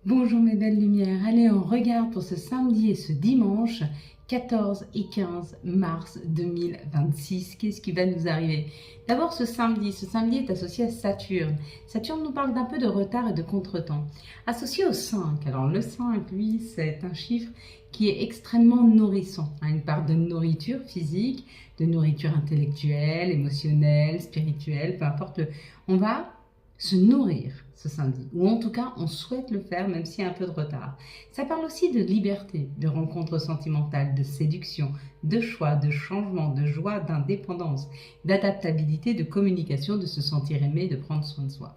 Bonjour mes belles lumières, allez on regarde pour ce samedi et ce dimanche 14 et 15 mars 2026, qu'est-ce qui va nous arriver? D'abord ce samedi est associé à Saturne. Saturne nous parle d'un peu de retard et de contretemps. Associé au 5, alors le 5 lui c'est un chiffre qui est extrêmement nourrissant, une part de nourriture physique, de nourriture intellectuelle, émotionnelle, spirituelle, peu importe, on va se nourrir ce samedi, ou en tout cas on souhaite le faire même s'il y a un peu de retard. Ça parle aussi de liberté, de rencontres sentimentales, de séduction, de choix, de changement, de joie, d'indépendance, d'adaptabilité, de communication, de se sentir aimé, de prendre soin de soi.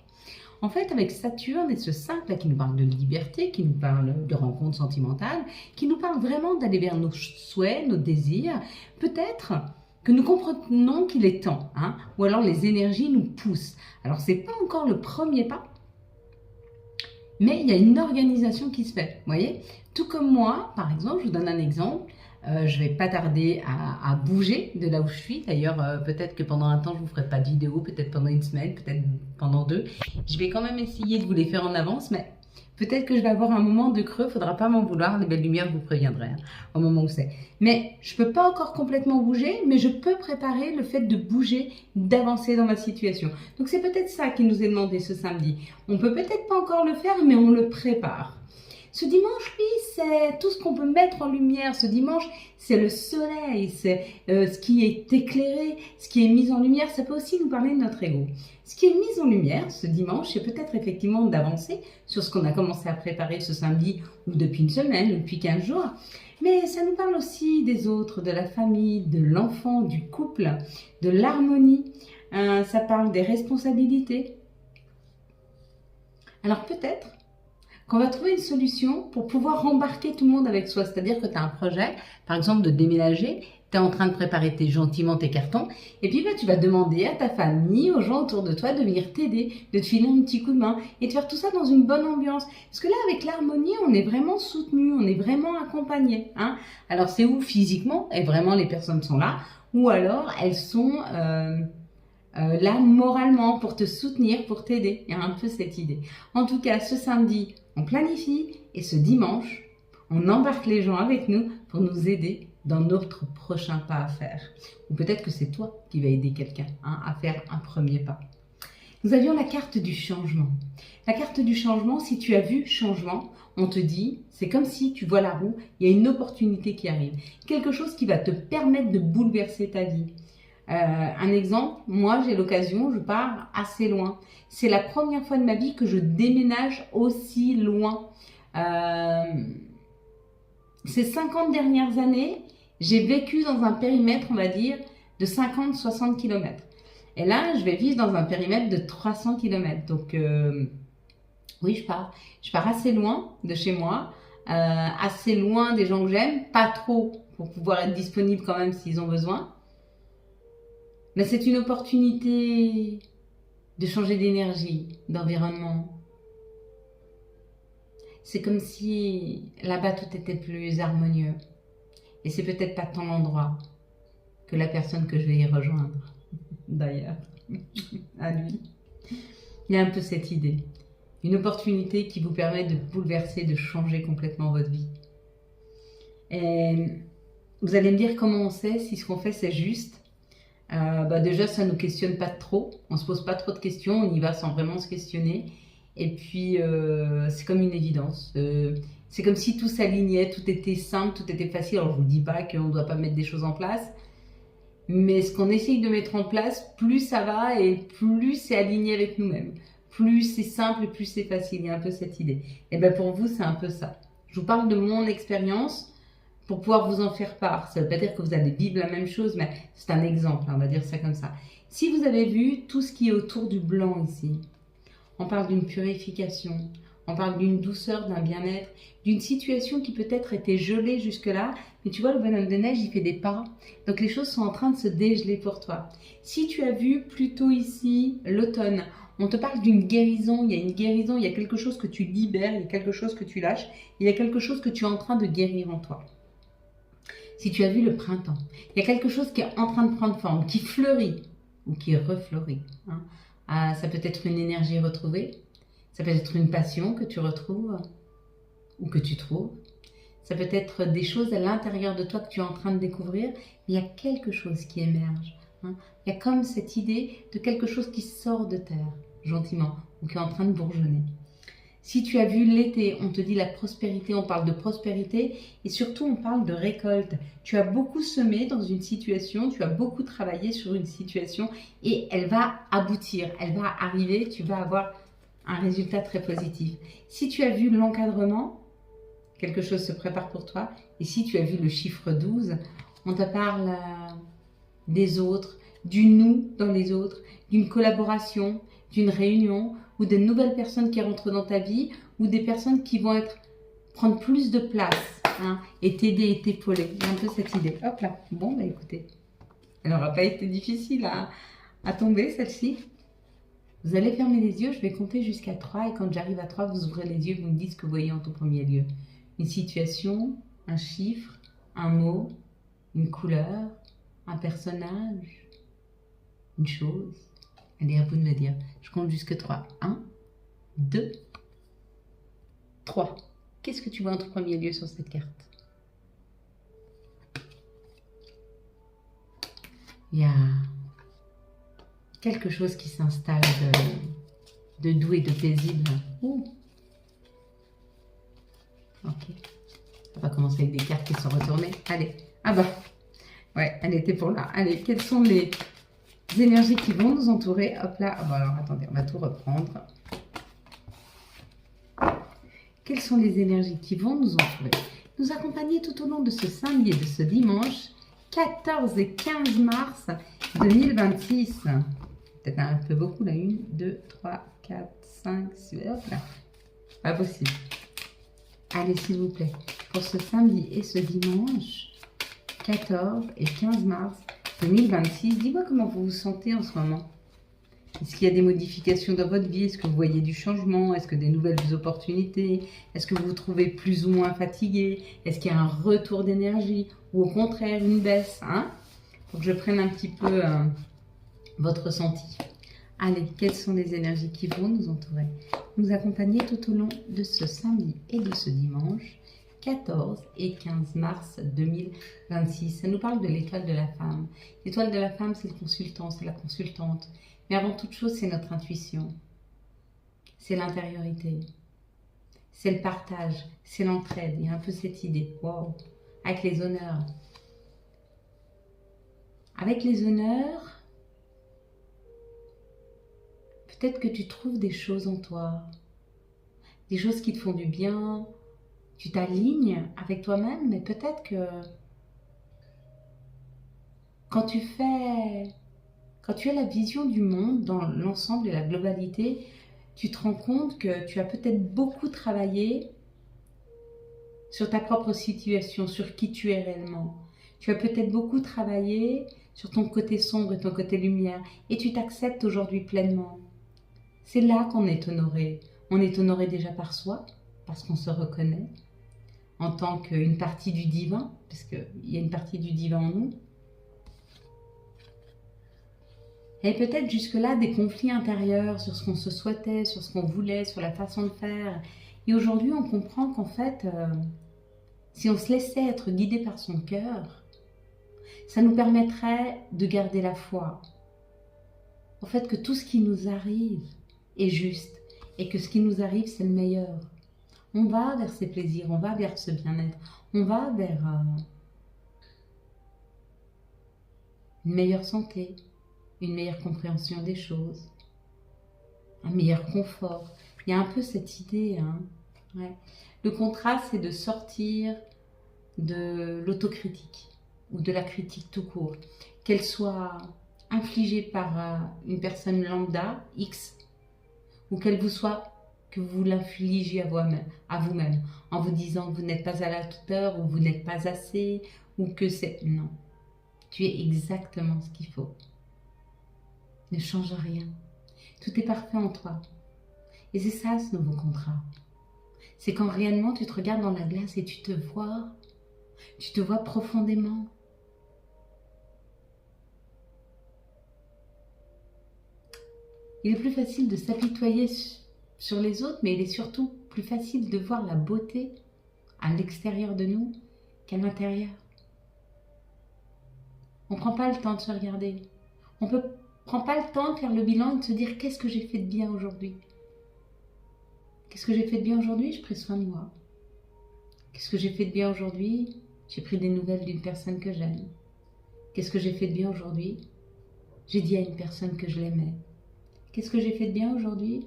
En fait, avec Saturne et ce 5 là qui nous parle de liberté, qui nous parle de rencontres sentimentales, qui nous parle vraiment d'aller vers nos souhaits, nos désirs, peut-être que nous comprenons qu'il est temps, ou alors les énergies nous poussent. Alors c'est pas encore le premier pas, mais il y a une organisation qui se fait, vous voyez. Tout comme moi, par exemple, je vous donne un exemple, je vais pas tarder à bouger de là où je suis. D'ailleurs, peut-être que pendant un temps, je vous ferai pas de vidéo, peut-être pendant une semaine, peut-être pendant 2. Je vais quand même essayer de vous les faire en avance, mais peut-être que je vais avoir un moment de creux, faudra pas m'en vouloir, les belles lumières, je vous préviendrai au moment où c'est. Mais je peux pas encore complètement bouger, mais je peux préparer le fait de bouger, d'avancer dans ma situation. Donc c'est peut-être ça qui nous est demandé ce samedi. On peut peut-être pas encore le faire, mais on le prépare. Ce dimanche, lui, c'est tout ce qu'on peut mettre en lumière. Ce dimanche, c'est le soleil, c'est ce qui est éclairé, ce qui est mis en lumière. Ça peut aussi nous parler de notre ego. Ce qui est mis en lumière ce dimanche, c'est peut-être effectivement d'avancer sur ce qu'on a commencé à préparer ce samedi ou depuis une semaine, ou depuis 15 jours. Mais ça nous parle aussi des autres, de la famille, de l'enfant, du couple, de l'harmonie. Ça parle des responsabilités. Alors peut-être qu'on va trouver une solution pour pouvoir embarquer tout le monde avec soi. C'est-à-dire que tu as un projet, par exemple de déménager, tu es en train de préparer gentiment tes cartons, et puis tu vas demander à ta famille, aux gens autour de toi de venir t'aider, de te filer un petit coup de main, et de faire tout ça dans une bonne ambiance. Parce que là, avec l'harmonie, on est vraiment soutenu, on est vraiment accompagné. Alors c'est où physiquement, et vraiment les personnes sont là, ou alors elles sont là moralement pour te soutenir, pour t'aider. Il y a un peu cette idée. En tout cas, ce samedi, on planifie et ce dimanche, on embarque les gens avec nous pour nous aider dans notre prochain pas à faire. Ou peut-être que c'est toi qui vas aider quelqu'un à faire un premier pas. Nous avions la carte du changement. La carte du changement, si tu as vu changement, on te dit, c'est comme si tu vois la roue, il y a une opportunité qui arrive. Quelque chose qui va te permettre de bouleverser ta vie. Un exemple, moi j'ai l'occasion, je pars assez loin. C'est la première fois de ma vie que je déménage aussi loin. Ces 50 dernières années, j'ai vécu dans un périmètre, on va dire, de 50-60 km. Et là, je vais vivre dans un périmètre de 300 km. Donc, oui, je pars. Je pars assez loin de chez moi, assez loin des gens que j'aime, pas trop pour pouvoir être disponible quand même s'ils ont besoin. Mais c'est une opportunité de changer d'énergie, d'environnement. C'est comme si là-bas tout était plus harmonieux. Et c'est peut-être pas tant l'endroit que la personne que je vais y rejoindre, d'ailleurs, à lui. Il y a un peu cette idée. Une opportunité qui vous permet de bouleverser, de changer complètement votre vie. Et vous allez me dire comment on sait si ce qu'on fait c'est juste. Déjà, ça ne nous questionne pas trop, on ne se pose pas trop de questions, on y va sans vraiment se questionner. Et puis, c'est comme une évidence. C'est comme si tout s'alignait, tout était simple, tout était facile. Alors, je ne vous dis pas qu'on ne doit pas mettre des choses en place, mais ce qu'on essaye de mettre en place, plus ça va et plus c'est aligné avec nous-mêmes. Plus c'est simple et plus c'est facile. Il y a un peu cette idée. Et bien, pour vous, c'est un peu ça. Je vous parle de mon expérience pour pouvoir vous en faire part. Ça ne veut pas dire que vous allez vivre la même chose, mais c'est un exemple, on va dire ça comme ça. Si vous avez vu tout ce qui est autour du blanc ici, on parle d'une purification, on parle d'une douceur, d'un bien-être, d'une situation qui peut-être était gelée jusque-là, mais tu vois, le bonhomme de neige, il fait des pas, donc les choses sont en train de se dégeler pour toi. Si tu as vu plutôt ici l'automne, on te parle d'une guérison, il y a une guérison, il y a quelque chose que tu libères, il y a quelque chose que tu lâches, il y a quelque chose que tu es en train de guérir en toi. Si tu as vu le printemps, il y a quelque chose qui est en train de prendre forme, qui fleurit ou qui refleurit. Ça peut être une énergie retrouvée, ça peut être une passion que tu retrouves, ou que tu trouves. Ça peut être des choses à l'intérieur de toi que tu es en train de découvrir, mais il y a quelque chose qui émerge. Hein. Il y a comme cette idée de quelque chose qui sort de terre, gentiment, ou qui est en train de bourgeonner. Si tu as vu l'été, on te dit la prospérité, on parle de prospérité et surtout on parle de récolte. Tu as beaucoup semé dans une situation, tu as beaucoup travaillé sur une situation et elle va aboutir, elle va arriver, tu vas avoir un résultat très positif. Si tu as vu l'encadrement, quelque chose se prépare pour toi. Et si tu as vu le chiffre 12, on te parle des autres, du nous dans les autres, d'une collaboration, d'une réunion ou de nouvelles personnes qui rentrent dans ta vie ou des personnes qui vont prendre plus de place hein, et t'aider et t'épauler. Il y a un peu cette idée. Hop là. Bon, bah écoutez, elle n'aura pas été difficile à tomber celle-ci. Vous allez fermer les yeux, je vais compter jusqu'à 3 et quand j'arrive à 3, vous ouvrez les yeux et vous me dites ce que vous voyez en tout premier lieu. Une situation, un chiffre, un mot, une couleur, un personnage, une chose. Allez, à vous de me dire. Je compte jusqu'à 3. 1, 2, 3. Qu'est-ce que tu vois en tout premier lieu sur cette carte? Il y a quelque chose qui s'installe de doux et de paisible. Ouh. Ok. On va commencer avec des cartes qui sont retournées. Allez. Ah bah. Ouais, elle était pour là. Allez, quelles sont les énergies qui vont nous entourer? Hop là. Ah bah alors, attendez, on va tout reprendre. Quelles sont les énergies qui vont nous entourer? Nous accompagner tout au long de ce samedi et de ce dimanche, 14 et 15 mars 2026. Peut-être un peu beaucoup, là. 1, 2, 3, 4, 5, 6. Hop là. Pas possible. Allez, s'il vous plaît, pour ce samedi et ce dimanche, 14 et 15 mars 2026, dis-moi comment vous vous sentez en ce moment. Est-ce qu'il y a des modifications dans votre vie? Est-ce que vous voyez du changement? Est-ce que des nouvelles opportunités? Est-ce que vous vous trouvez plus ou moins fatigué? Est-ce qu'il y a un retour d'énergie? Ou au contraire, une baisse hein? Pour que je prenne un petit peu votre ressenti. Allez, quelles sont les énergies qui vont nous entourer? Nous accompagner tout au long de ce samedi et de ce dimanche, 14 et 15 mars 2026. Ça nous parle de l'étoile de la femme. L'étoile de la femme, c'est le consultant, c'est la consultante. Mais avant toute chose, c'est notre intuition. C'est l'intériorité. C'est le partage. C'est l'entraide. Il y a un peu cette idée. Wow. Avec les honneurs. Avec les honneurs, peut-être que tu trouves des choses en toi. Des choses qui te font du bien. Tu t'alignes avec toi-même, mais peut-être que quand tu as la vision du monde dans l'ensemble et la globalité, tu te rends compte que tu as peut-être beaucoup travaillé sur ta propre situation, sur qui tu es réellement. Tu as peut-être beaucoup travaillé sur ton côté sombre et ton côté lumière, et tu t'acceptes aujourd'hui pleinement. C'est là qu'on est honoré. On est honoré déjà par soi, parce qu'on se reconnaît en tant qu'une partie du divin, parce qu'il y a une partie du divin en nous. Et peut-être jusque-là des conflits intérieurs sur ce qu'on se souhaitait, sur ce qu'on voulait, sur la façon de faire. Et aujourd'hui, on comprend qu'en fait, si on se laissait être guidé par son cœur, ça nous permettrait de garder la foi au fait que tout ce qui nous arrive est juste et que ce qui nous arrive, c'est le meilleur. On va vers ces plaisirs, on va vers ce bien-être, on va vers une meilleure santé, une meilleure compréhension des choses, un meilleur confort. Il y a un peu cette idée. Hein. Ouais. Le contrat, c'est de sortir de l'autocritique ou de la critique tout court, qu'elle soit infligée par une personne lambda, X, ou qu'elle vous soit que vous l'infligiez à vous-même, en vous disant que vous n'êtes pas à la hauteur ou vous n'êtes pas assez, ou que c'est... Non, tu es exactement ce qu'il faut. Ne change rien. Tout est parfait en toi. Et c'est ça ce nouveau contrat. C'est quand réellement tu te regardes dans la glace et tu te vois profondément. Il est plus facile de s'apitoyer sur les autres, mais il est surtout plus facile de voir la beauté à l'extérieur de nous qu'à l'intérieur. On ne prend pas le temps de se regarder. On ne prend pas le temps de faire le bilan et de se dire qu'est-ce que j'ai fait de bien aujourd'hui. Qu'est-ce que j'ai fait de bien aujourd'hui? J'ai pris soin de moi. Qu'est-ce que j'ai fait de bien aujourd'hui? J'ai pris des nouvelles d'une personne que j'aime. Qu'est-ce que j'ai fait de bien aujourd'hui? J'ai dit à une personne que je l'aimais. Qu'est-ce que j'ai fait de bien aujourd'hui?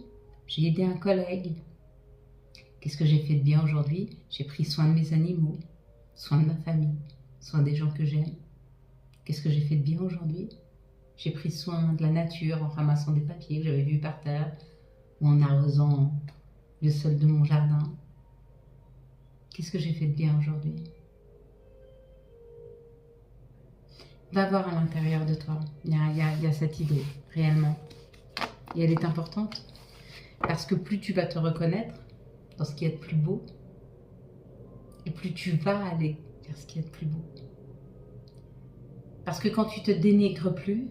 J'ai aidé un collègue. Qu'est-ce que j'ai fait de bien aujourd'hui? J'ai pris soin de mes animaux, soin de ma famille, soin des gens que j'aime. Qu'est-ce que j'ai fait de bien aujourd'hui? J'ai pris soin de la nature en ramassant des papiers que j'avais vus par terre ou en arrosant le sol de mon jardin. Qu'est-ce que j'ai fait de bien aujourd'hui? Va voir à l'intérieur de toi. Il y a cette idée, réellement. Et elle est importante. Parce que plus tu vas te reconnaître dans ce qui est de plus beau, et plus tu vas aller vers ce qui est de plus beau. Parce que quand tu te dénigres plus,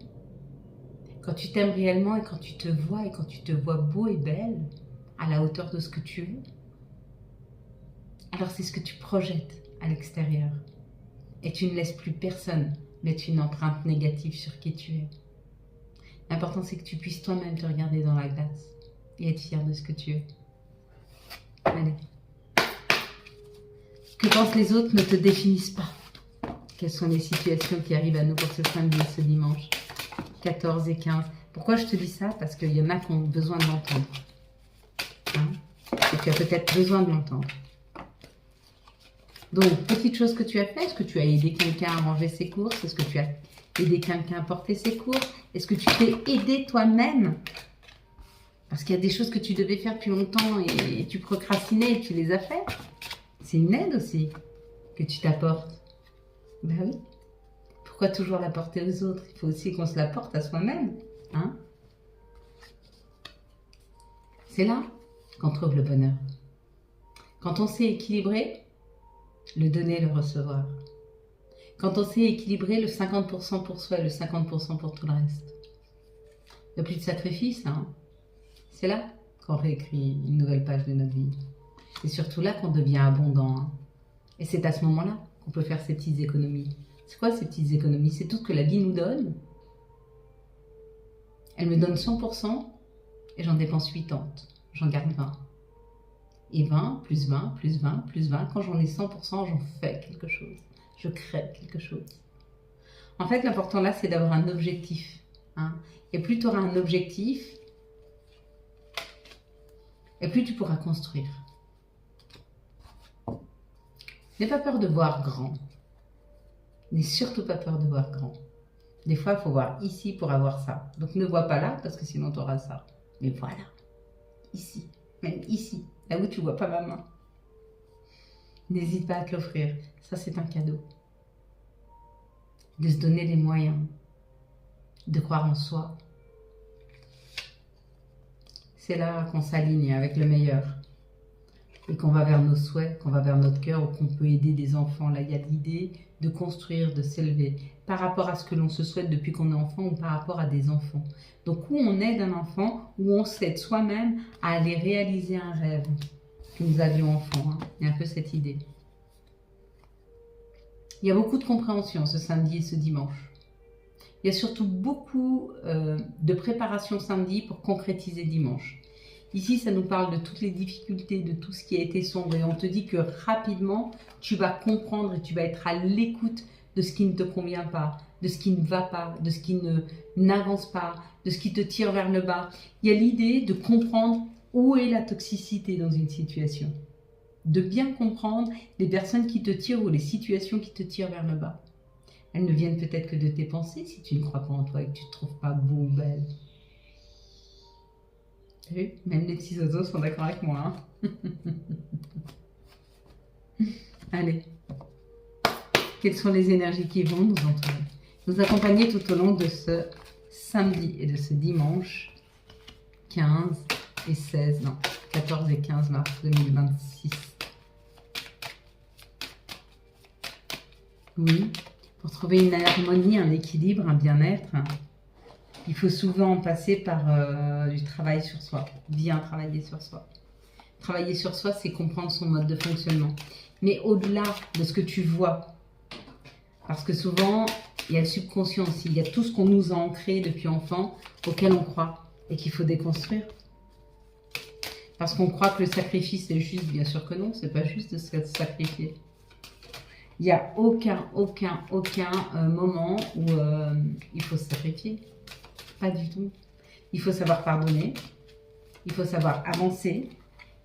quand tu t'aimes réellement et quand tu te vois beau et belle, à la hauteur de ce que tu veux, alors c'est ce que tu projettes à l'extérieur. Et tu ne laisses plus personne mettre une empreinte négative sur qui tu es. L'important c'est que tu puisses toi-même te regarder dans la glace et être fier de ce que tu es. Allez. Que pensent les autres ne te définissent pas. Quelles sont les situations qui arrivent à nous pour ce samedi et ce dimanche 14 et 15. Pourquoi je te dis ça? Parce qu'il y en a qui ont besoin de l'entendre. Hein? Et tu as peut-être besoin de l'entendre. Donc, petite chose que tu as fait, est-ce que tu as aidé quelqu'un à ranger ses courses? Est-ce que tu as aidé quelqu'un à porter ses courses? Est-ce que tu t'es aidé toi-même? Parce qu'il y a des choses que tu devais faire depuis longtemps et tu procrastinais et tu les as fait. C'est une aide aussi que tu t'apportes. Ben oui. Pourquoi toujours la porter aux autres? Il faut aussi qu'on se la porte à soi-même. Hein? C'est là qu'on trouve le bonheur. Quand on sait équilibrer, le donner, le recevoir. Quand on sait équilibrer le 50% pour soi et le 50% pour tout le reste. Il n'y a plus de sacrifice. Hein? C'est là qu'on réécrit une nouvelle page de notre vie. C'est surtout là qu'on devient abondant. Hein? Et c'est à ce moment-là qu'on peut faire ces petites économies. C'est quoi ces petites économies? C'est tout ce que la vie nous donne. Elle me donne 100% et j'en dépense 80. J'en garde 20. Et 20, plus 20, plus 20, plus 20. Quand j'en ai 100%, j'en fais quelque chose. Je crée quelque chose. En fait, l'important là, c'est d'avoir un objectif. Hein? Et plus tu auras un objectif, et plus tu pourras construire. N'aie pas peur de voir grand. N'aie surtout pas peur de voir grand. Des fois, il faut voir ici pour avoir ça. Donc ne vois pas là, parce que sinon tu auras ça. Mais voilà, ici, même ici, là où tu ne vois pas ma main. N'hésite pas à te l'offrir. Ça, c'est un cadeau. De se donner les moyens. De croire en soi. C'est là qu'on s'aligne avec le meilleur. Et qu'on va vers nos souhaits, qu'on va vers notre cœur, ou qu'on peut aider des enfants. Là, il y a l'idée de construire, de s'élever, par rapport à ce que l'on se souhaite depuis qu'on est enfant ou par rapport à des enfants. Donc, où on aide un enfant, où on s'aide soi-même à aller réaliser un rêve que nous avions enfant. Hein. Il y a un peu cette idée. Il y a beaucoup de compréhension ce samedi et ce dimanche. Il y a surtout beaucoup de préparation samedi pour concrétiser dimanche. Ici, ça nous parle de toutes les difficultés, de tout ce qui a été sombre. Et on te dit que rapidement, tu vas comprendre et tu vas être à l'écoute de ce qui ne te convient pas, de ce qui ne va pas, de ce qui n'avance pas, de ce qui te tire vers le bas. Il y a l'idée de comprendre où est la toxicité dans une situation. De bien comprendre les personnes qui te tirent ou les situations qui te tirent vers le bas. Elles ne viennent peut-être que de tes pensées si tu ne crois pas en toi et que tu ne te trouves pas beau ou belle. Oui, même les petits oiseaux sont d'accord avec moi. Hein. Allez. Quelles sont les énergies qui vont nous entourer, nous accompagner tout au long de ce samedi et de ce dimanche 15 et 16, non, 14 et 15 mars 2026. Oui, pour trouver une harmonie, un équilibre, un bien-être, il faut souvent passer par du travail sur soi, bien travailler sur soi. Travailler sur soi, c'est comprendre son mode de fonctionnement. Mais au-delà de ce que tu vois, parce que souvent, il y a le subconscient aussi, il y a tout ce qu'on nous a ancré depuis enfant, auquel on croit et qu'il faut déconstruire. Parce qu'on croit que le sacrifice est juste, bien sûr que non, c'est pas juste de se sacrifier. Il n'y a aucun moment où il faut se sacrifier. Pas du tout. Il faut savoir pardonner, il faut savoir avancer,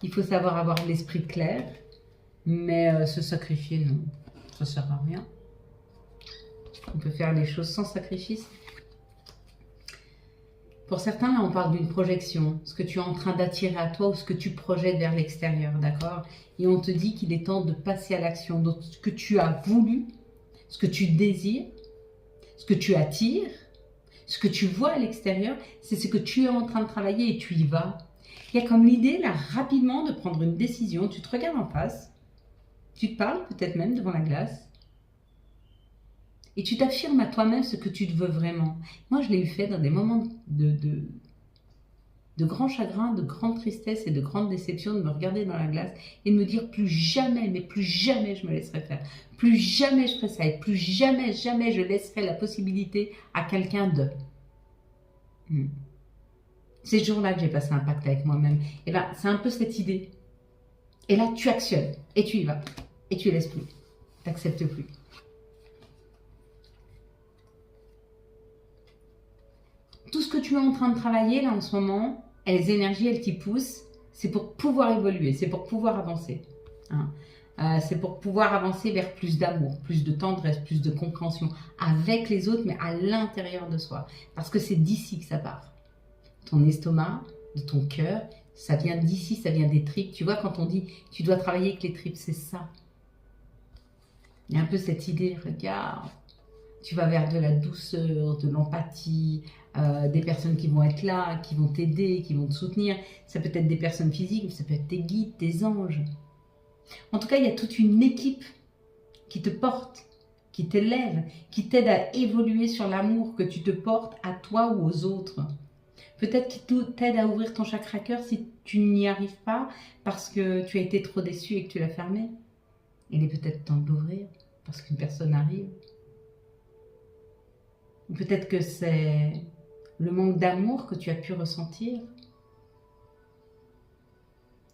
il faut savoir avoir l'esprit clair, mais se sacrifier, non, ça ne sert à rien. On peut faire les choses sans sacrifice. Pour certains, là, on parle d'une projection, ce que tu es en train d'attirer à toi ou ce que tu projettes vers l'extérieur, d'accord? Et on te dit qu'il est temps de passer à l'action. Donc, ce que tu as voulu, ce que tu désires, ce que tu attires, ce que tu vois à l'extérieur, c'est ce que tu es en train de travailler et tu y vas. Il y a comme l'idée, là, rapidement, de prendre une décision. Tu te regardes en face, tu te parles peut-être même devant la glace, et tu t'affirmes à toi-même ce que tu te veux vraiment. Moi, je l'ai eu fait dans des moments de grand chagrin, de grande tristesse et de grande déception, de me regarder dans la glace et de me dire plus jamais, mais plus jamais je me laisserai faire. Plus jamais je ferai ça et plus jamais, jamais je laisserai la possibilité à quelqu'un de... C'est ce jour-là que j'ai passé un pacte avec moi-même. Et bien, c'est un peu cette idée. Et là, tu actionnes et tu y vas. Et tu laisses plus. Tu n'acceptes plus. Tout ce que tu es en train de travailler là en ce moment, les énergies, elles t'y poussent, c'est pour pouvoir évoluer, c'est pour pouvoir avancer. Hein. C'est pour pouvoir avancer vers plus d'amour, plus de tendresse, plus de compréhension avec les autres, mais à l'intérieur de soi. Parce que c'est d'ici que ça part. Ton estomac, de ton cœur, ça vient d'ici, ça vient des tripes. Tu vois, quand on dit tu dois travailler avec les tripes, c'est ça. Il y a un peu cette idée, regarde, tu vas vers de la douceur, de l'empathie, des personnes qui vont être là, qui vont t'aider, qui vont te soutenir. Ça peut être des personnes physiques, mais ça peut être tes guides, tes anges. En tout cas, il y a toute une équipe qui te porte, qui t'élève, qui t'aide à évoluer sur l'amour que tu te portes à toi ou aux autres. Peut-être qui t'aide à ouvrir ton chakra cœur si tu n'y arrives pas parce que tu as été trop déçu et que tu l'as fermé. Il est peut-être temps de l'ouvrir parce qu'une personne arrive. Peut-être que c'est le manque d'amour que tu as pu ressentir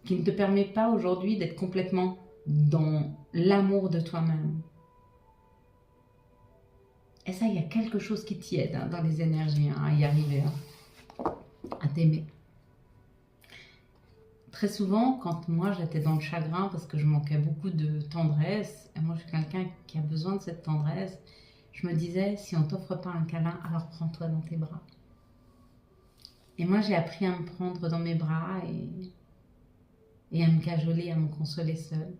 qui ne te permet pas aujourd'hui d'être complètement dans l'amour de toi-même. Et ça, il y a quelque chose qui t'y aide dans les énergies à y arriver, à t'aimer. Très souvent, quand moi j'étais dans le chagrin parce que je manquais beaucoup de tendresse, et moi je suis quelqu'un qui a besoin de cette tendresse, je me disais, si on ne t'offre pas un câlin, alors prends-toi dans tes bras. Et moi, j'ai appris à me prendre dans mes bras et à me cajoler, à me consoler seule.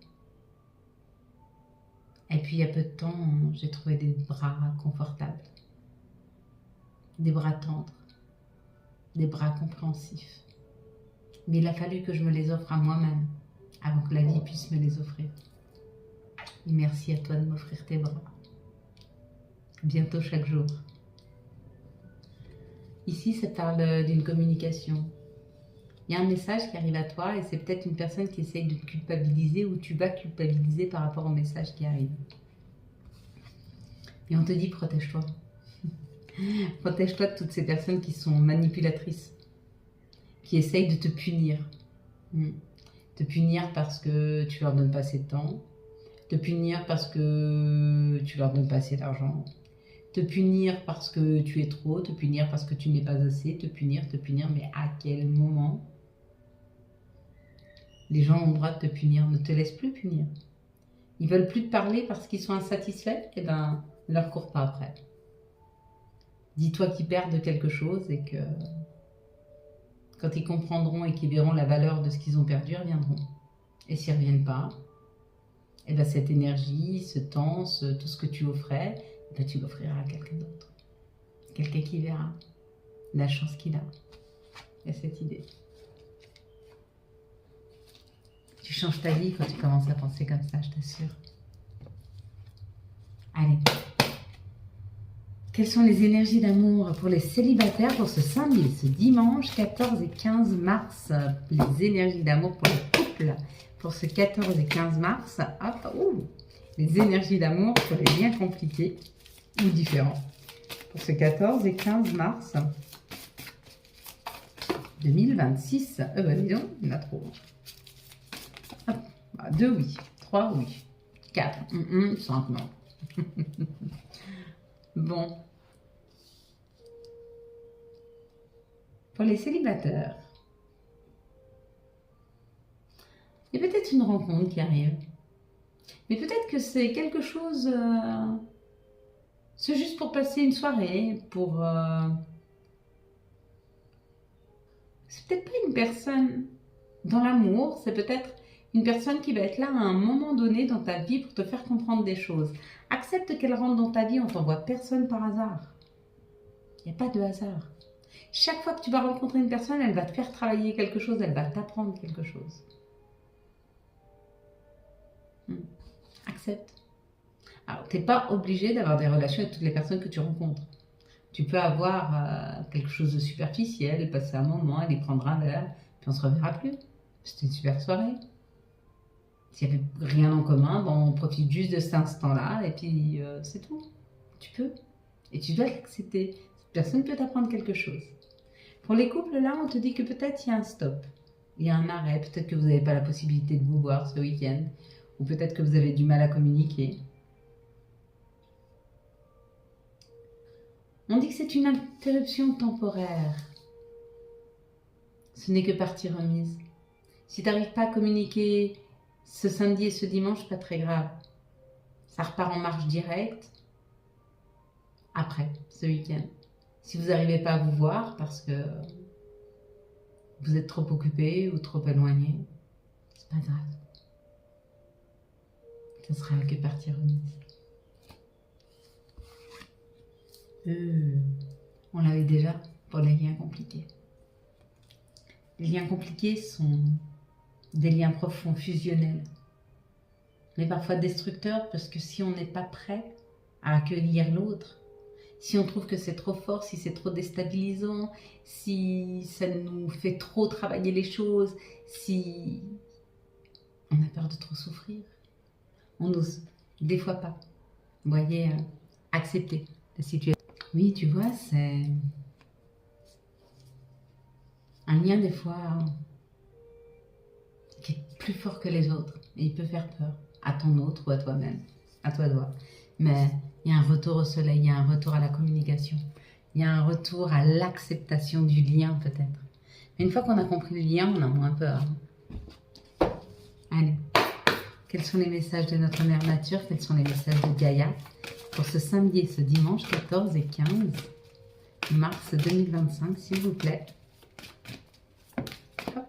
Et puis, il y a peu de temps, j'ai trouvé des bras confortables, des bras tendres, des bras compréhensifs. Mais il a fallu que je me les offre à moi-même avant que la vie puisse me les offrir. Et merci à toi de m'offrir tes bras. Bientôt chaque jour. Ici, ça parle d'une communication. Il y a un message qui arrive à toi et c'est peut-être une personne qui essaye de te culpabiliser ou tu vas culpabiliser par rapport au message qui arrive. Et on te dit protège-toi. Protège-toi de toutes ces personnes qui sont manipulatrices, qui essayent de te punir. Te punir parce que tu leur donnes pas assez de temps, te punir parce que tu leur donnes pas assez d'argent, te punir parce que tu es trop, te punir parce que tu n'es pas assez, te punir, mais à quel moment les gens ont le droit de te punir? Ne te laisse plus punir. Ils veulent plus te parler parce qu'ils sont insatisfaits, eh ben, ne leur cours pas après. Dis-toi qu'ils perdent quelque chose et que quand ils comprendront et qu'ils verront la valeur de ce qu'ils ont perdu, ils reviendront. Et s'ils ne reviennent pas, eh ben, cette énergie, ce temps, tout ce que tu offrais, ben, tu l'offriras à quelqu'un d'autre. Quelqu'un qui verra la chance qu'il a. Il y a cette idée. Tu changes ta vie quand tu commences à penser comme ça, je t'assure. Allez. Quelles sont les énergies d'amour pour les célibataires pour ce samedi, ce dimanche 14 et 15 mars? Les énergies d'amour pour les couples couple pour ce 14 et 15 mars. Hop, ouh, les énergies d'amour pour les liens compliqués ou différents. Pour ce 14 et 15 mars 2026. Dis donc, il y en a trop. 2 oui, 3 oui, 4, 5 non. Bon. Pour les célibataires, il y a peut-être une rencontre qui arrive. Mais peut-être que c'est quelque chose... c'est juste pour passer une soirée, pour... c'est peut-être pas une personne dans l'amour, c'est peut-être une personne qui va être là à un moment donné dans ta vie pour te faire comprendre des choses. Accepte qu'elle rentre dans ta vie, on t'envoie personne par hasard. Il n'y a pas de hasard. Chaque fois que tu vas rencontrer une personne, elle va te faire travailler quelque chose, elle va t'apprendre quelque chose. Accepte. Alors, tu n'es pas obligé d'avoir des relations avec toutes les personnes que tu rencontres. Tu peux avoir quelque chose de superficiel, passer un moment, aller prendre un verre, puis on se reverra plus. C'était une super soirée. S'il n'y avait rien en commun, bon, on profite juste de cet instant-là, et puis c'est tout. Tu peux. Et tu dois l'accepter. Cette personne peut t'apprendre quelque chose. Pour les couples, là, on te dit que peut-être il y a un stop. Il y a un arrêt. Peut-être que vous n'avez pas la possibilité de vous voir ce week-end. Ou peut-être que vous avez du mal à communiquer. On dit que c'est une interruption temporaire. Ce n'est que partie remise. Si tu n'arrives pas à communiquer ce samedi et ce dimanche, pas très grave. Ça repart en marche directe après ce week-end. Si vous n'arrivez pas à vous voir parce que vous êtes trop occupé ou trop éloigné, c'est pas grave. Ce sera que partie remise. On l'avait déjà pour les liens compliqués. Les liens compliqués sont des liens profonds, fusionnels, mais parfois destructeurs parce que si on n'est pas prêt à accueillir l'autre, si on trouve que c'est trop fort, si c'est trop déstabilisant, si ça nous fait trop travailler les choses, si on a peur de trop souffrir, on n'ose des fois pas. Vous voyez, accepter la situation. Oui, tu vois, c'est un lien des fois qui est plus fort que les autres. Et il peut faire peur à ton autre ou à toi-même, à toi de voir. Mais il y a un retour au soleil, il y a un retour à la communication. Il y a un retour à l'acceptation du lien peut-être. Mais une fois qu'on a compris le lien, on a moins peur. Allez, quels sont les messages de notre mère nature? Quels sont les messages de Gaïa pour ce samedi et ce dimanche 14 et 15 mars 2025, s'il vous plaît? Hop.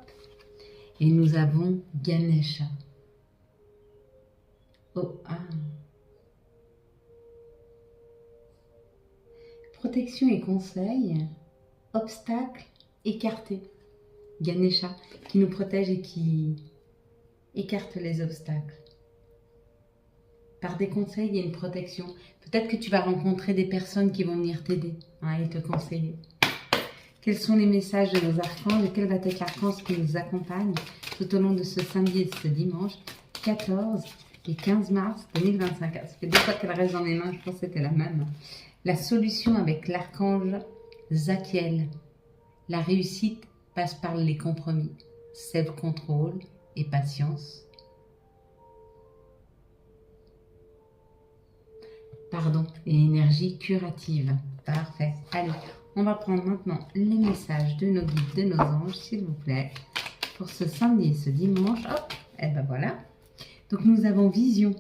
Et nous avons Ganesha. Oh, ah. Protection et conseil, obstacles écartés. Ganesha qui nous protège et qui écarte les obstacles. Par des conseils et une protection. Peut-être que tu vas rencontrer des personnes qui vont venir t'aider et te conseiller. Quels sont les messages de nos archanges et quel va être l'archange qui nous accompagne tout au long de ce samedi et ce dimanche 14 et 15 mars 2025. Ça fait 2 fois qu'elle reste dans mes mains, je pense que c'était la même. La solution avec l'archange Zachiel. La réussite passe par les compromis, self-control et patience. Pardon, et énergie curative. Parfait. Allez, on va prendre maintenant les messages de nos guides, de nos anges, s'il vous plaît, pour ce samedi et ce dimanche. Hop, et ben voilà. Donc nous avons vision.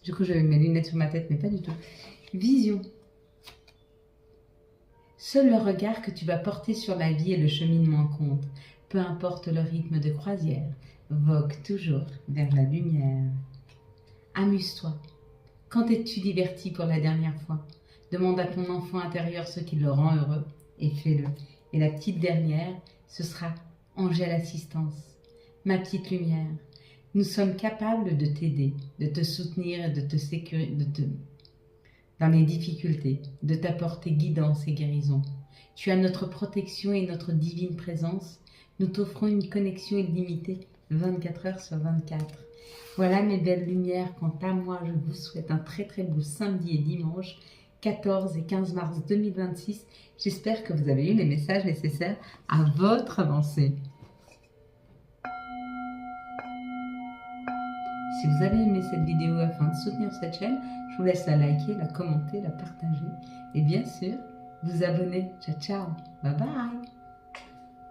Du coup, j'avais mes lunettes sur ma tête, mais pas du tout. Vision. Seul le regard que tu vas porter sur la vie et le cheminement compte. Peu importe le rythme de croisière, vogue toujours vers la lumière. Amuse-toi. Quand es-tu diverti pour la dernière fois? Demande à ton enfant intérieur ce qui le rend heureux et fais-le. Et la petite dernière, ce sera Angèle Assistance. Ma petite lumière, nous sommes capables de t'aider, de te soutenir et de te sécuriser, dans les difficultés, de t'apporter guidance et guérison. Tu as notre protection et notre divine présence. Nous t'offrons une connexion illimitée 24 heures sur 24. Voilà mes belles lumières. Quant à moi, je vous souhaite un très très beau samedi et dimanche 14 et 15 mars 2026. J'espère que vous avez eu les messages nécessaires à votre avancée. Si vous avez aimé cette vidéo afin de soutenir cette chaîne, je vous laisse la liker, la commenter, la partager et bien sûr, vous abonner. Ciao, ciao. Bye bye.